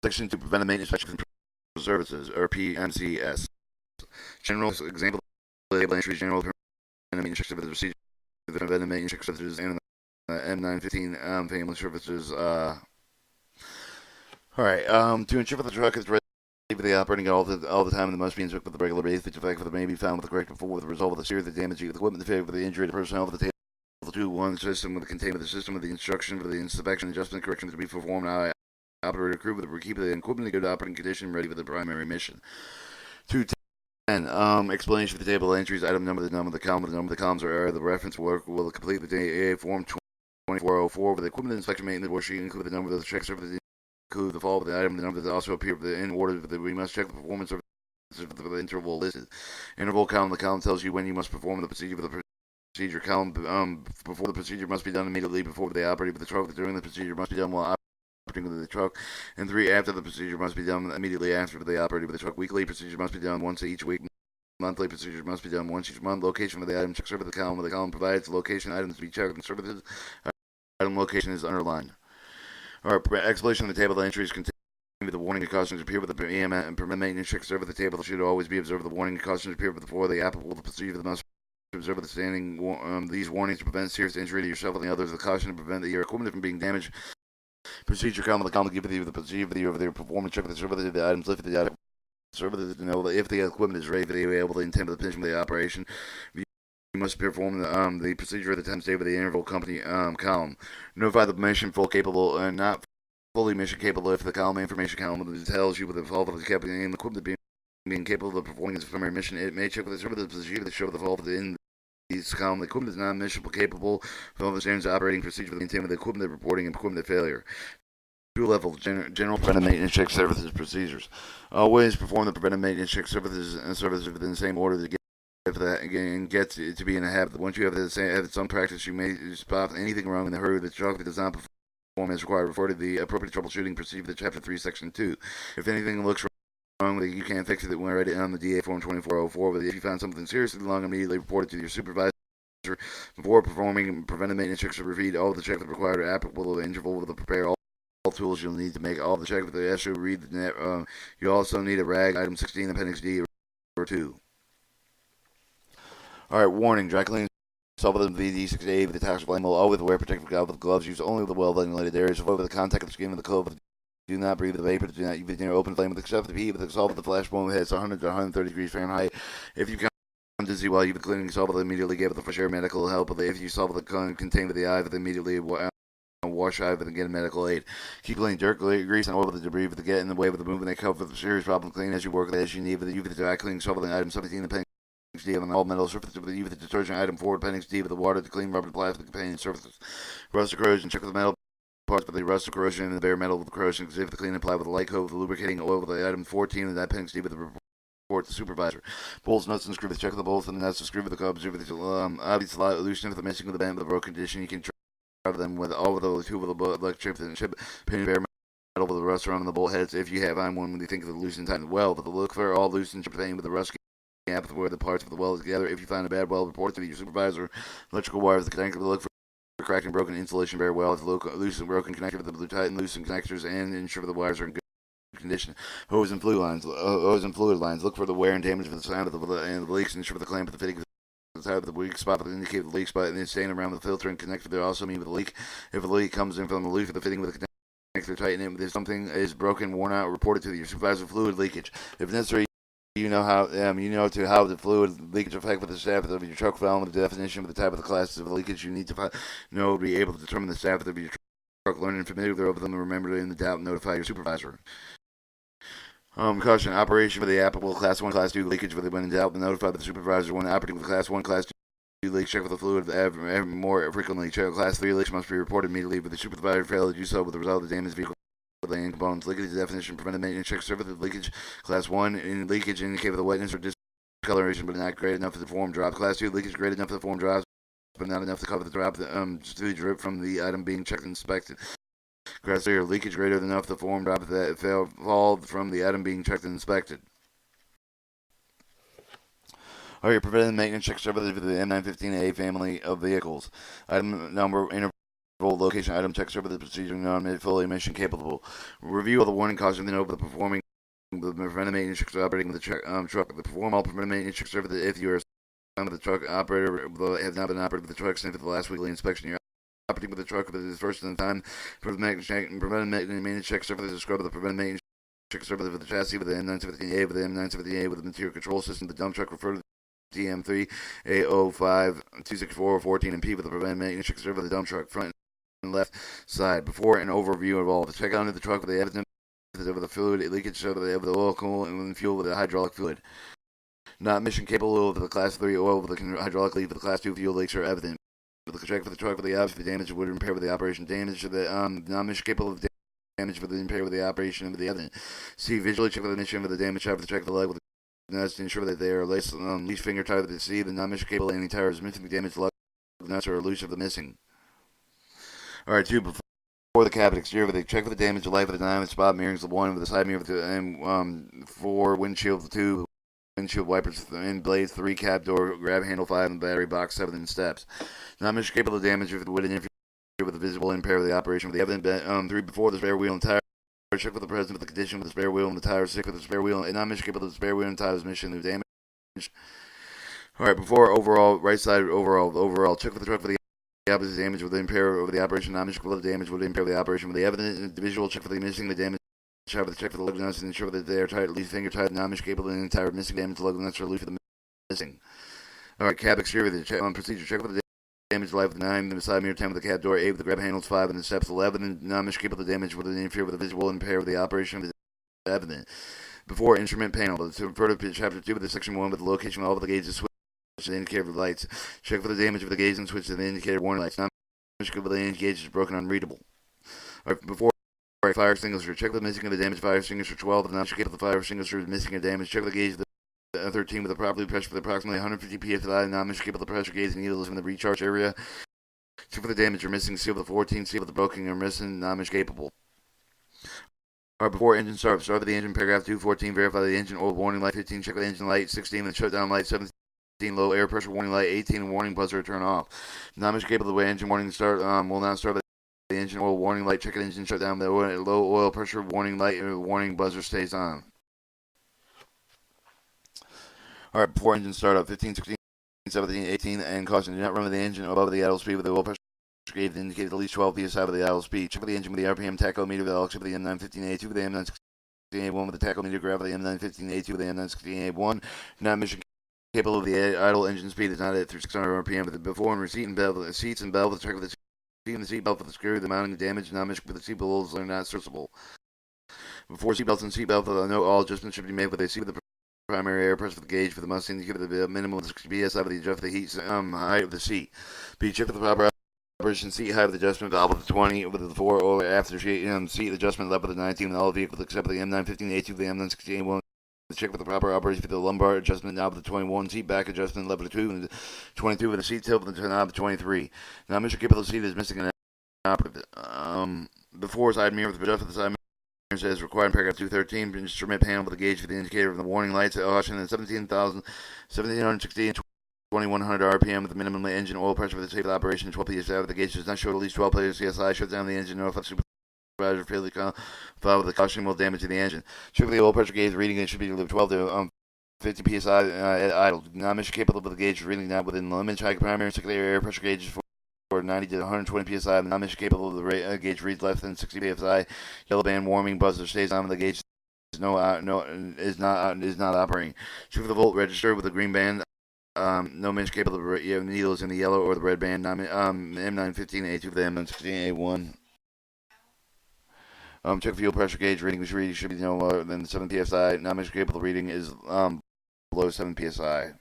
Section 2, Preventive Maintenance Inspection Services, or PMCS. General example of label entries, general preventive maintenance checks of the procedure, preventive maintenance checks services, and M915 family services. Alright, to ensure that the truck is ready for the operating all the time, and must be inspected with the regular basis. The defect may be found with the correct before with the result of the series, the damage to the equipment, the failure of the injury to personnel of the table. 2-1 system with the containment of the system with the instruction for the inspection, adjustment, correction to be performed. Operator crew with the keep the equipment in good operating condition, ready for the primary mission. 210. Explanation for the table of entries. Item number, the number of the column, the number of the columns are error. The reference work will complete the DAA form 2404 with the equipment inspection maintenance worksheet. Include the number of the check services. Include the fall of the item. The number that also appear in order. We must check the performance of the interval listed. Interval column. The column tells you when you must perform the procedure for the procedure column. Before the procedure must be done immediately before they operate with the truck. During the procedure must be done while operating with the truck. And 3, after the procedure must be done immediately after they operate with the truck. Weekly procedure must be done once each week. Monthly procedure must be done once each month. Location of the item. Check service the column. The column provides the location items to be checked and services. Item location is underlined. Our explanation of the table of entries contain the warning and cautions appear with the EM and permit maintenance check server. The table should always be observed. The warning and cautions appear before the applicable the procedure. The must observe the standing these warnings to prevent serious injury to yourself and the others. The caution to prevent your equipment from being damaged. Procedure column. The column give you the procedure of their performance check of the server. The items lifted. The item server to know if the equipment is ready for the able to intend the position of the operation. You must perform the procedure at the time state of the interval company column. Notify the mission full capable and not fully mission capable if the column information column tells you with the fault of the company and the equipment being capable of performing its primary mission. It may check with the server the procedure to show the fault in this column. The equipment is not mission capable of the standards operating procedure for the intent of the equipment reporting and equipment failure. 2 level general preventive maintenance check services procedures. Always perform the preventive maintenance check services within the same order to get that again gets to be in a habit. Once you have some practice, you may spot anything wrong in the hurry. The truck that does not perform as required. Refer to the appropriate troubleshooting procedure, Chapter 3, Section 2. If anything looks wrong, you can't fix it when write it on the DA form 2404. But if you find something seriously wrong, immediately report it to your supervisor. Before performing preventive maintenance checks, repeat all the checks required or applicable to the interval to prepare all tools you'll need to make all the checks with the SO. Read the net. You also need a rag. Item 16, Appendix D or 2. Alright, warning. Dry cleaning solvent VD6A with the toxic flame will always wear protective gloves. Use only the well-ventilated areas. Avoid the contact of the skin with the clove. Do not breathe the vapor. Do not use open flame with excessive heat. With the solvent, the flash point hits 100 to 130 degrees Fahrenheit. If you come dizzy while you've been cleaning solvent, immediately give it the fresh air medical help. If you solve the contained with the eye, immediately wash eye and get medical aid. Keep cleaning dirt, grease, and oil with the debris to get in the way with the movement. They cover the serious problem. Clean as you work as you need. With the dry cleaning solvent, item 17, the D on all metal surfaces with the detergent. Item 4, appendix D with the water to clean rubber, plastic, companion surfaces. Rust or corrosion. Check with the metal parts with the rust or corrosion and the bare metal with the corrosion. If the clean apply with the light coat with the lubricating oil with the item 14 and the appendix D with the report to supervisor. Bolts, nuts, and screws. Check the bolts and the nuts to screw with the cubs. If it's obvious loosen if the missing with the band with the broken condition, you can try them with all of the two with the electric and chip pin bare metal with the rust around the bolt heads. If you have, I'm one when you think of the loosened tighten well, but the look for all loosened chip pain with the rust gap where the parts of the well is together. If you find a bad well, report to your supervisor. Electrical wires, the connector, look for cracked and broken insulation bare well. If loose and broken connector, the tighten loosen connectors and ensure the wires are in good condition. Hose and fluid lines. Look for the wear and damage of the sound of the leaks and ensure the clamp of the fitting the type of the weak spot to indicate the leak spot and then stand around the filter and connect there also mean with the leak. If a leak comes in from the leaf of the fitting with the connector, tighten it. If something is broken, worn out, report it to your supervisor. Fluid leakage. If necessary, you know how the fluid leakage affect with the staff of your truck. Following the definition of the type of the classes of the leakage you need to know to be able to determine the staff of your truck. Learn and familiar with them and remember to in the doubt notify your supervisor. Caution, operation for the applicable Class 1, Class 2 leakage when in doubt, notify the supervisor when operating with Class 1, Class 2 leaks. Check with the fluid more frequently. Check Class 3 leaks must be reported immediately, but the supervisor failed to do so with the result of the damaged vehicle and components. Leakage definition, preventive maintenance check service leakage. Class 1, in leakage indicate with the wetness or discoloration, but not great enough for the form drop. Class 2, leakage great enough for the form drops, but not enough to cover the drop to drip from the item being checked and inspected. Class 3, leakage greater than enough to form drop that fall from the item being checked and inspected. Alright, preventive maintenance check service for the M915A family of vehicles. Item number location item check server the procedure non-fully mission capable. Review all the warning cautions then over the performing the preventive maintenance checks operating the truck. The perform all preventive maintenance checks server if you are assigned with the truck operator has not been operated with the truck since the last weekly inspection. You're operating with the truck for the first time for the preventive maintenance check server the scrub of the preventive maintenance check server with the chassis with the M917A with the M917A with the material control system. The dump truck referred to TM3 A05 264 14 and P with the preventive maintenance check server the dump truck front and left side. Before an overview of all the check out of the truck with the evidence of the fluid leakage of the oil coolant and fuel with the hydraulic fluid. Not mission capable of the class 3 oil with the hydraulic leak with the class 2 fuel leaks are evident. With the check for the truck with the obvious damage would impair with the operation damage to the non-mission capable of damage for the impair with the operation of the evident. See visually check for the mission of the damage shot for the check for the leg with the nuts to ensure that they are least finger tight with the C. The non-mission capable any tire is missing the damaged lug nuts are loose of the missing. Alright, 2 before the cabin exterior with a check for the damage of light with the diamond spot mirrors the 1 with the side mirror with the and 4 windshield 2 windshield wipers and blades 3 cab door grab handle 5 and battery box 7 and steps. Not much capable of damage if it would interfere with the visible impair of the operation of the evident 3 before the spare wheel and tire. Check for the presence of the condition with the spare wheel and the tire. 6 with the spare wheel and not much capable of the spare wheel and tires mission of damage. Alright, before overall right side overall check for the truck for the opposite damage would impair over the operation. Non-mission of damage would impair the operation with the evident. The visual check for the missing the damage. Check for the lug nuts and ensure that they are tight, at least finger tight. Non-mission capable and entire missing damage. The lug nuts are loose for the missing. Alright, cab exterior. The check, procedure check for the damage life with 9. The side mirror 10 with the cab door. 8 with the grab handles 5 and the steps 11. And non-mission capable the damage would interfere with the visual impair of the operation of the evident. Before instrument panel. The further chapter 2 with the section 1 with the location of all of the gauges. The indicator of the lights. Check for the damage of the gauge and switch to the indicator warning lights. Not much of the gauge is broken unreadable. Right, before fire extinguisher. Check the missing of the damaged fire extinguisher 12. If not, check if the fire extinguisher is missing or damaged. Check the gauge of the 13 with the properly pressure for approximately 150 psi. Not much of the pressure gauge and needles in the recharge area. Check for the damage or missing. Seal with the 14. Seal with the broken or missing. Not much capable. Alright, before engine start. Start with the engine. Paragraph 214. Verify the engine oil warning light. 15. Check the engine light. 16. The shutdown light. 17. Low air pressure warning light. 18 warning buzzer turn off. Not much capable the way engine warning start will not start the engine oil warning light. Check the engine shutdown. The low oil pressure warning light warning buzzer stays on. Alright, before engine startup 15, 16, 17, 18 and caution do not run with the engine above the idle speed with the oil pressure gauge to indicate at least 12 psi with the idle speed. Check for the engine with the RPM tachometer with the check for the M915A2 with the M916A1 with the tachometer graph with the M915A2 with the M916A1. Not mission capable of the idle engine speed is not at through 600 RPM. But before and receipt and belt, seats and belt, check for the seat and the seat belt for the screw, the mounting damage, non-mission with the seat belts are not serviceable. Before seat belts and seat belt, no all adjustments should be made with a seat with the primary air pressure for the gauge for the must indicate the minimum of 60 psi with the adjust the heat height of the seat. B check for the proper operation seat height of the adjustment valve with the 20 with the 4 or after seat adjustment level with the 19 with all vehicles except for the M915A2 the M916A1. Check for the proper operation for the lumbar adjustment knob with the 21, seat back adjustment level 2, and the 22 with the seat tilt with the knob 23. Now, Mr. Capable seat is missing an operative. Before side mirror with the adjustment, the side mirror says required in paragraph 213, instrument panel with the gauge for the indicator of the warning lights at caution and 1760 and 2100 RPM with the minimum engine oil pressure for the safe operation 12 psi with the gauge does not show at least 12 psi. Shut down the engine, notify the supervisor fairly filed with the caution will damage the engine. Check for the oil pressure gauge reading. It should be 12 to 50 psi at idle. Non-mission capable of the gauge reading not within the limits. High primary and secondary air pressure gauges for 90 to 120 psi. Non-mission capable of the gauge reads less than 60 psi. Yellow band warming buzzer stays on when the gauge is not operating. Check for the volt register with the green band. No mission capable of needles in the yellow or the red band. M915A2 for the M916A1. Check fuel pressure gauge reading. Which reading should be no lower than 7 psi. Non-mission capable reading is below 7 psi.